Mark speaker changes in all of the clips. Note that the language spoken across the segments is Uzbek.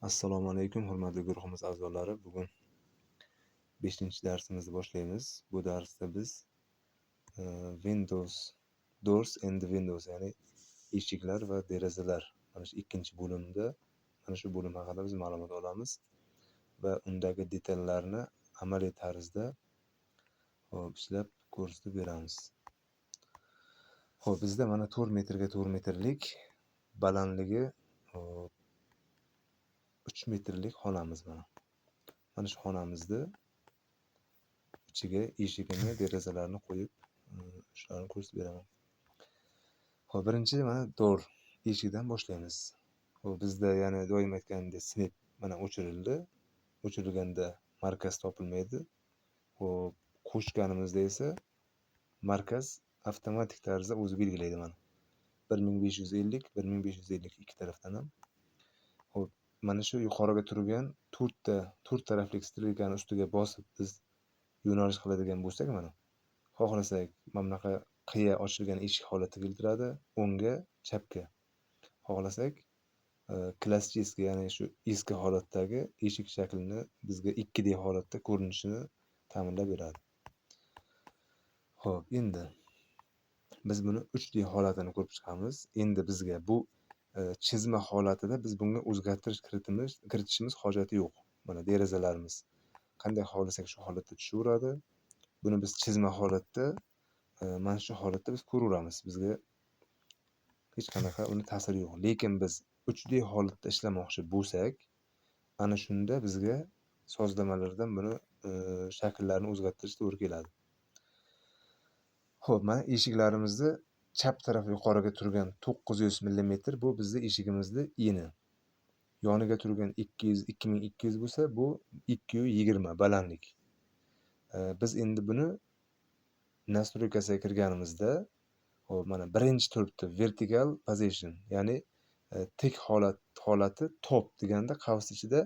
Speaker 1: Assalomu alaykum, hurmatli guruhimiz a'zolari. Bugun 5-darsimizni boshlaymiz. Bu darsda biz Windows Doors and Windows, ya'ni eshiklar va derazalar, mana shu ikkinchi bo'limda mana shu bo'lim haqida biz ma'lumot olamiz va undagi detallarni amaliy tarzda ishlab ko'rsatib beramiz. Xo'p, bizda mana 4 metrga 4 metrlik, balandligi 3 metrlik xonamiz mana. Mana shu xonamizni ichiga eshigini, derazalarni qo'yib, shularni ko'rsatib beraman. Xo'p, birinchi mana door, eshikdan boshlaymiz. Xo'p, bizda yana doim aytganimdek snap mana o'chirildi. O'chirilganda markaz topilmaydi. Xo'p, qo'shganimizda esa markaz avtomatik tarzda o'zi belgilaydi mana. 1550, 1550 ikki tarafdan ham. Xo'p, mana shu yuqoriga turgan 4 tarafli strelkani ustiga bosib biz yo'nalish qiladigan bo'lsak, mana xohlasak mana bunaqa qiya ochilgan eshik holatiga keltiradi, o'ngga, chapga. Xohlasak klassik, ya'ni shu eski holatdagi eshik shaklini bizga 2D holatda ko'rinishini ta'minlab beradi. Xo'p, endi biz buni 3D holatini ko'rib chiqamiz. Endi bizga bu chizma holatida biz bunga o'zgartirish kiritishimiz hojati yo'q. Mana derazalarimiz qanday xohlasak shu holatda tushaveradi. Buni biz chizma holatda, mana shu holatda biz ko'raveramiz. Bizga hech qanaqa uni ta'siri yo'q. Lekin biz 3D holatda ishlamoqchi bo'lsak, ana shunda bizga sozlamalardan buni shakllarni o'zgartirish to'g'ri keladi. Xo'p, mana eshiklarimizni chap tarafi yuqoriga turgan 900 mm bu bizning eshigimizning eni. Yoniga turgan 2200 bo'lsa, bu 220 balandlik. Biz endi buni nastroykasiga kirganimizda, hop, mana birinchi turibdi vertical position, ya'ni tik holati top deganda qavs ichida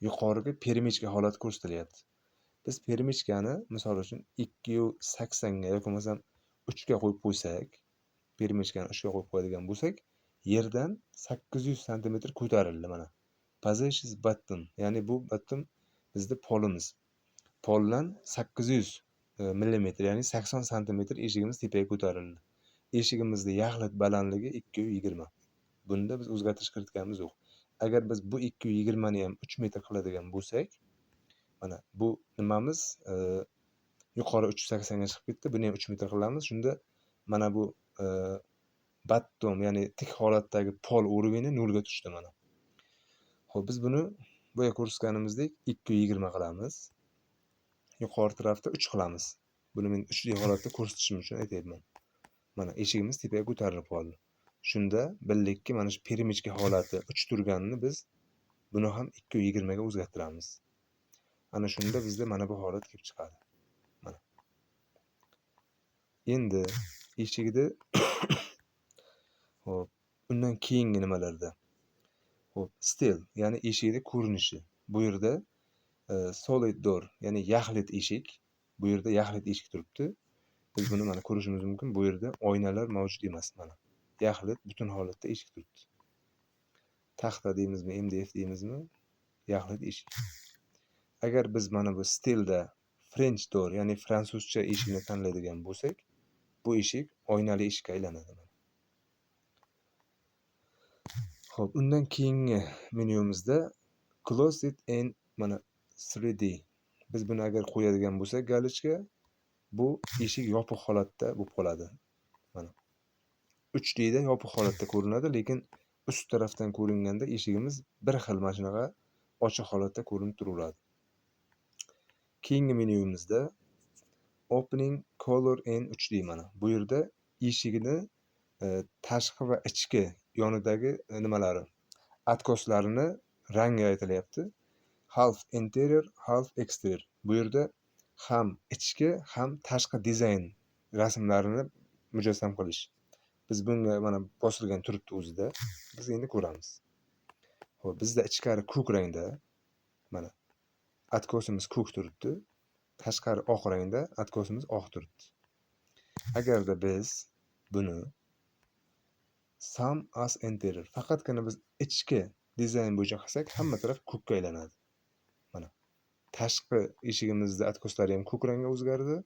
Speaker 1: yuqoriga permechka holati ko'rsatilyapti. Biz permechkani misol uchun 280 ga yoki bo'lmasam 3 ga qo'yib qo'ysak, permechkani 3 ga qo'yib qo'yadigan bo'lsak, yerdan 800 cm ko'tarildi mana. Position button, ya'ni bu button bizning polimiz. Poldan 800 mm, ya'ni 80 cm eshigimiz tepaga ko'tarildi. Eshigimizning yaxlit balandligi 220. Bunda biz o'zgartirish kiritganimiz yo'q. Agar biz bu 220 ni ham 3 metr qiladigan bo'lsak, mana bu nimamiz yuqori 380 ga chiqib ketdi. Buni ham 3 metr qilamiz. Shunda mana bu bottom, ya'ni tik holatdagi pol uroveni 0 ga tushdi mana. Xo'p, biz buni bu yerga ko'rsatganimizdek 220 qilamiz. Yuqori tarafda 3 qilamiz. Buni men 3D holatda ko'rsatishim uchun aytayapman. Mana eshigimiz tepaga ko'tarilib qoldi. Shunda bildikki, mana shu permechka holati 3 turganini biz buni ham 220 ga o'zgartiramiz. Ana shunda bizda mana bu holat kelib chiqadi. Mana. Endi eshikni hop, undan keyingi nimalarda? Hop, still, ya'ni eshikning ko'rinishi. Bu yerda solid door, ya'ni yaxlit eshik. Bu yerda yaxlit eshik turibdi. Biz buni mana ko'rishimiz mumkin. Bu yerda oynalar mavjud emas mana. Yaxlit butun holatda eshik turibdi. Taxta deymizmi, MDF deymizmi? Yaxlit eshik. Agar biz mana bu stilda French door, ya'ni fransuzcha eshikni tanlaydigan bo'lsak, bu eshik oynali eshikka aylanadi. Xo'p, undan keyingi menyumizda closet and mana 3D. Biz buni agar qo'yadigan bo'lsak galichka, bu eshik yopiq holatda bo'lib qoladi. Mana 3D da yopiq holatda ko'rinadi, lekin ust tarafdan ko'ringanda eshigimiz bir xil mana shunaqa ochiq holatda ko'rinib turaveradi. Keyingi menyumizda opening color and 3D mana. Bu yerda eshigini tashqi va ichki yonidagi nimalari, atkoslarini rangi aytilyapti. Half interior, half exterior. Bu yerda ham ichki, ham tashqi dizayn rasmlarini mujassam qilish. Biz bunga mana bosilgan turibdi o'zida. Biz endi ko'ramiz. Xo'p, bizda ichkari ko'k rangda mana atkosimiz ko'k turibdi. Tashqari oq rangda atkosimiz oq turibdi. Agarda biz buni sum as interior, faqatgina biz ichki dizayn bo'yicha qilsak, hamma taraf ko'kka aylanadi. Mana tashqi eshigimizda atkoslari ham ko'k rangga o'zgardi.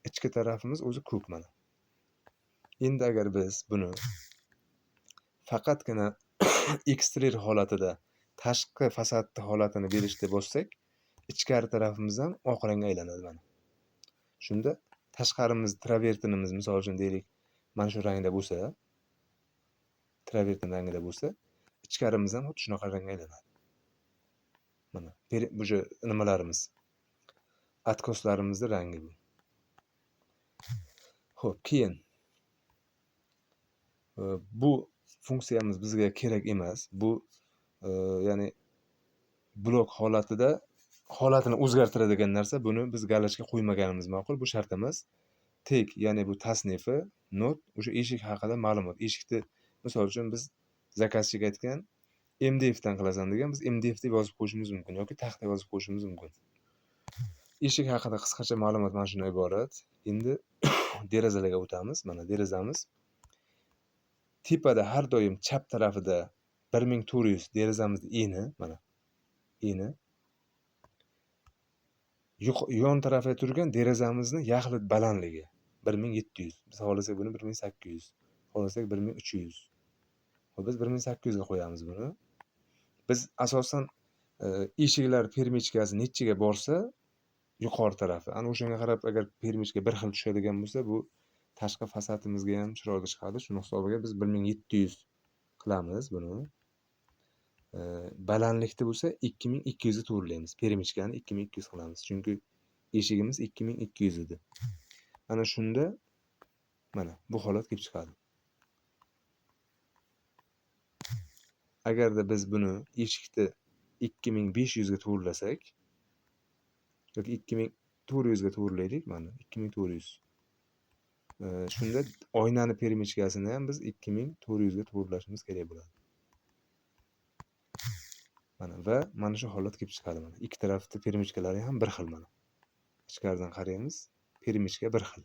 Speaker 1: Ichki tarafimiz o'zi ko'k mana. Endi agar biz buni faqatgina eksterior holatida, tashqi fasadni holatini berishda bossak, ichkari tarafimiz ham oq rangga aylanadi mana. Shunda tashqarimiz travertinimiz misol uchun deylik, mana shu rangda bo'lsa, travertin rangida bo'lsa, ichkarimiz ham xuddi shunaqa rangga aylanadi. Mana bu nimalarimiz, atkoslarimizning rangi bu. Xo'p, keyin bu funksiyamiz bizga kerak emas. Bu ya'ni blok holatini o'zgartiradigan narsa. Buni biz galashga qo'ymaganimiz ma'qul. Bu shart emas. Tek, ya'ni bu tasnifi, not o'sha eshik haqida ma'lumot. Eshikni misol uchun biz zakazchiga aytgan MDF dan qilasan degan, biz MDF deb yozib qo'yishimiz mumkin yoki taxta yozib qo'yishimiz mumkin. Eshik haqida qisqacha ma'lumot mana shundan iborat. Endi derazalarga o'tamiz. Mana derazamiz. Tepada har doim chap tarafida 1400 derazamizning eni, mana eni. Yon tarafida turgan derazamizning yaxlit balandligi 1700. Biz xohlasak buni 1800, xohlasak 1300. Biz 1800 ga qo'yamiz buni. Biz asosan eshiklar permichkasi nechiga borsa, yuqori tarafi, ana o'shanga qarab agar permichka bir xil tushadigan bo'lsa, bu tashqi fasadimizga ham chiroyli chiqadi. Shuning hisobiga biz 1700 qilamiz buni. Balandlikda bo'lsa 2200 ga to'g'rilaymiz. Permichkani 2200 qilamiz. Chunki eshigimiz 2200 edi. Ana shunda mana bu holat kelib chiqadi. Agarda biz buni eshikni 2500 ga to'g'rilasak yoki 2400 ga to'g'rilaylik, mana 2400. Shunda oynani permichkasini ham biz 2400 ga to'g'rilashimiz kerak bo'ladi. Mana va mana shu holat kelib chiqadi mana. Ikki tarafda permichkalari ham bir xil mana. Ichkaridan qaraymiz, permichka bir xil.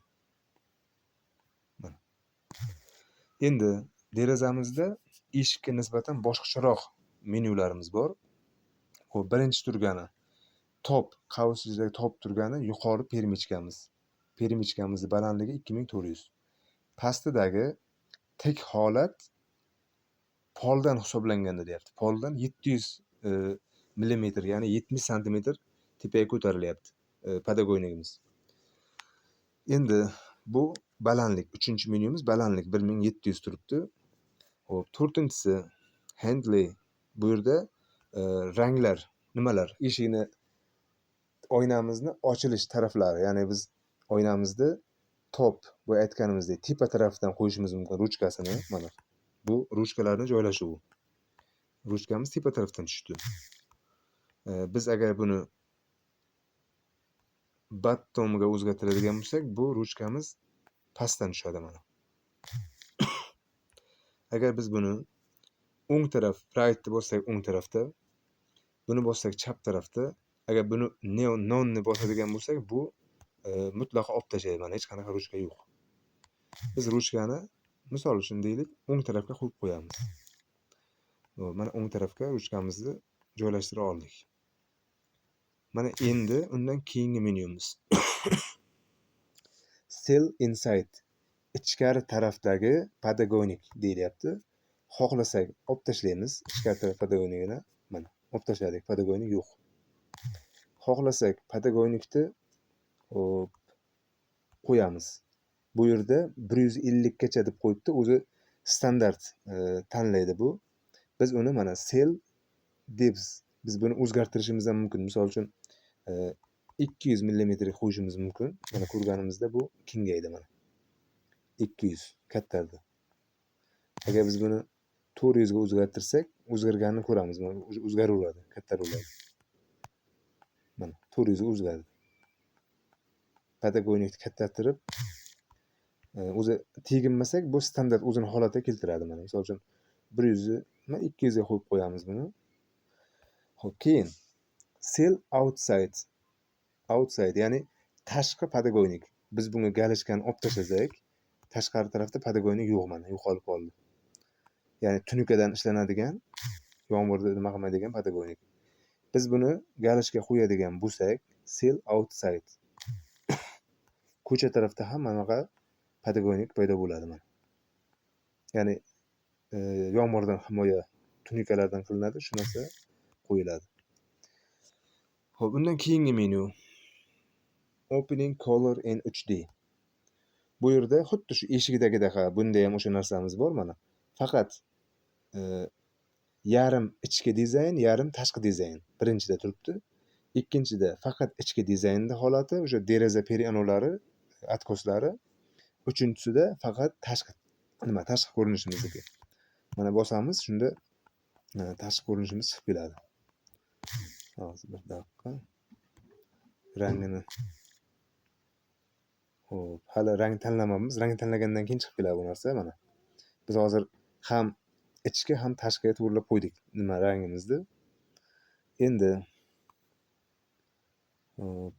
Speaker 1: Mana. Endi derazamizda eshikka nisbatan boshqacharoq menyularimiz bor. Xo'p, birinchi turgani top, qavs yuzidagi top turgani yuqori permichkamiz. Permichkamizning balandligi 2400. Pastidagi tek holat poldan hisoblanganda deyapti. Poldan 700 mm, ya'ni 70 cm tepaga ko'tarilyapti podagoynigimiz. Endi bu balandlik, 3-menyumiz balandlik 1700 turibdi. Xo'p, 4-inchisi handle. Bu yerda ranglar, nimalar? Eshikni oynamizni ochilish taraflari, ya'ni biz oynamizni top, bu aytganimizdek tepa tarafdan qo'yishimiz mumkin ruchkasini. Mana bu ruchkalarning joylashuvi. Ruchkamiz tepa tarafdan tushdi. Biz agar buni bottomga o'zgartiradigan bo'lsak, bu ruchkamiz pastdan tushadi mana. Agar biz buni o'ng taraf right deb bossak o'ng tarafda, buni bossak chap tarafda, agar buni nonni bosadigan bo'lsak, bu mutlaqo olib tashlaydi. Mana hech qanaqa ruchka yo'q. Biz ruchkani misol uchun deylik, o'ng tarafga qo'yib qo'yamiz. Mana o'ng tarafga ruchkamizni joylashtira oldik. Mana endi undan keyingi menyumiz. Still inside. Ichkari tarafdagi podagonik deyilyapti. Xohlasak olib tashlaymiz ichkari taraf podagonigini. Mana olib tashladik, podagonik yo'q. Xohlasak podagonikni qo'yamiz. Bu yerda 150 gacha deb qo'yibdi. O'zi standart tanlaydi bu. Biz uni mana cell deb biz buni o'zgartirishimiz ham mumkin. Misol uchun 200 mm qo'yishimiz mumkin. Mana ko'rganimizda bu kengaydi mana. 200 kattardi. Agar biz buni 400 ga o'zgartirsak, o'zgarganini ko'ramiz. Mana o'zgaraveradi, kattaro'ladi. Mana 400 ga o'zgardi. Podagonikni kattartirib, o'zi teginmasak, bu standart o'zini holatiga keltiradi mana. Misol uchun 100 ni 200 ga qo'yib qo'yamiz buni. Xo'p, keyin cell outside. Outside, ya'ni tashqi podagonik. Biz bunga galishkani olib tashlasak, tashqari tarafda podagonik yo'q mana, yo'qolib qoldi. Ya'ni tunukadan ishlanadigan yomg'irda nima qilmaydigan patagonik. Biz buni galishga qo'yadigan bo'lsak, sell outside. Ko'cha tarafda ham manaqa patagonik paydo bo'ladi mana. Ya'ni yomg'irdan himoya tunikalardan qilinadi, shu narsa qo'yiladi. Xo'p, undan keyingi menu opening color in 3D. Bu yerda xuddi shu eshikdagidaqa bunda ham o'sha narsamiz bor mana. Faqat yarim ichki dizayn, yarim tashqi dizayn birinchida turibdi. Ikkinchida faqat ichki dizaynda holati, o'sha deraza perianolari, atkoslari. Uchinchisida faqat tashqi ko'rinishimizniki. Mana bosamiz, shunda tashqi ko'rinishimiz chiqib keladi. Hozir bir daqiqa. Rangini Xo'p, hali rang tanlamabmiz. Rang tanlagandan keyin chiqib keladi bu narsa mana. Biz hozir ham ichki ham tashqiga to'g'rilab qo'ydik nima rangimizni. Endi hop.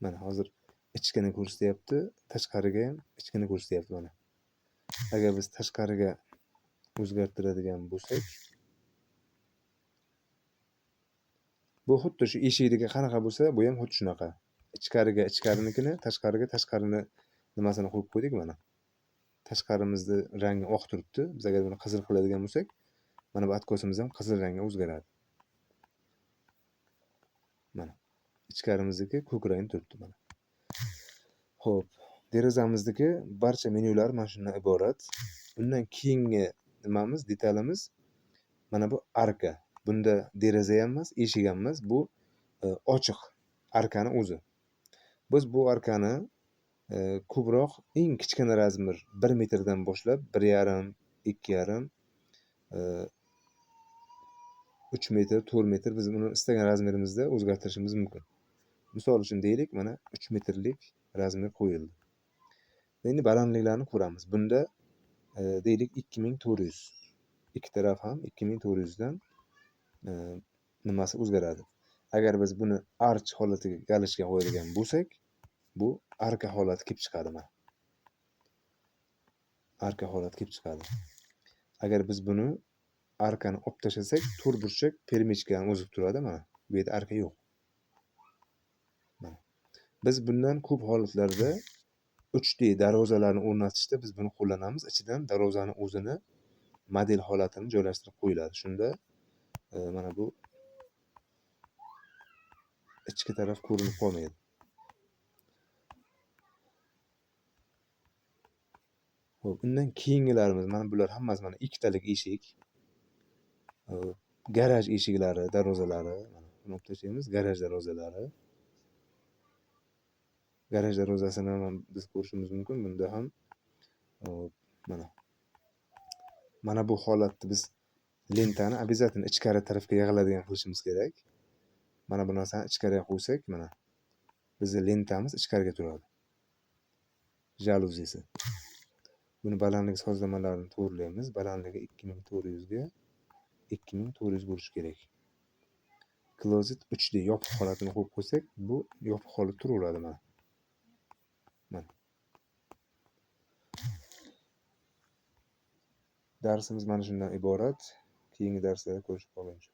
Speaker 1: Mana hozir ichkini ko'rsatyapti, tashqariga ham ichkini ko'rsatyapti mana. Agar biz tashqariga o'zgartiradigan bo'lsak, bu xuddi shu eshikdagi qanaqa bo'lsa, bu ham xuddi shunaqa. Ichkariga ichkarinikini, tashqariga tashqarini nimasini qo'yib qo'ydik mana. Tashqarimizni rangi oq turibdi. Biz agar buni qizil qiladigan bo'lsak, mana bu atkosimiz ham qizil rangga o'zgaradi. Mana. Ichkarimizniki ko'k rang turibdi mana. Xo'p, derazamizniki barcha menyular mana shundan iborat. Undan keyingi nimamiz, detalimiz mana bu arka. Bunda deraza ham emas, eshik ham emas, bu ochiq arkani o'zi. Biz bu arkani ko'proq eng kichkina razmer 1 metrdan boshlab 1,5, 2,5, 3 metr, 4 metr biz buni istagan razmerimizda o'zgartirishimiz mumkin. Misol uchun deylik, mana 3 metrlik razmer qo'yildi. Endi balandliklarni ko'ramiz. Bunda deylik 2400. Ikki taraf ham 2400 dan nimasi o'zgaradi. Agar biz buni arch holatiga galishga qo'yadigan bo'lsak, bu arka holati kelib chiqadi mana. Arka holati kelib chiqadi. Agar biz buni arkani olib tashlasak, to'rt burchak permechkani o'zib turadi mana. Bu yerda arka yo'q. Mana. Biz bundan ko'p holatlarda 3D darvozalarni o'rnatishda biz buni qo'llanamiz. Ichidan darvozani o'zini model holatini joylashtirib qo'yiladi. Shunda mana bu ichki taraf ko'rinib qolmaydi. Xo'p, undan keyingilarimiz mana bular hammasi mana ikkitalik eshik. Garaj eshiklari, darvozalari, mana buni olib tashlaymiz, garaj darvozalari. Garaj darvozasini ham biz ko'rishimiz mumkin. Bunda ham mana bu holatda biz lentani обязательно ichkari tarafga yig'iladigan qilishimiz kerak. Mana bu narsani ichkariga qo'ysak, mana bizning lentamiz ichkariga turadi. Jaluzisi. Buni balandlik sozlamalarini to'g'rilaymiz. Balandligi 2400 ga 2400 bo'lishi kerak. Closet 3D yopiq holatini qo'yib qo'ysak, bu yopiq holatda turaveradi mana. Mana. Darsimiz mana shundan iborat. Keyingi darslarda ko'rishib qolguncha.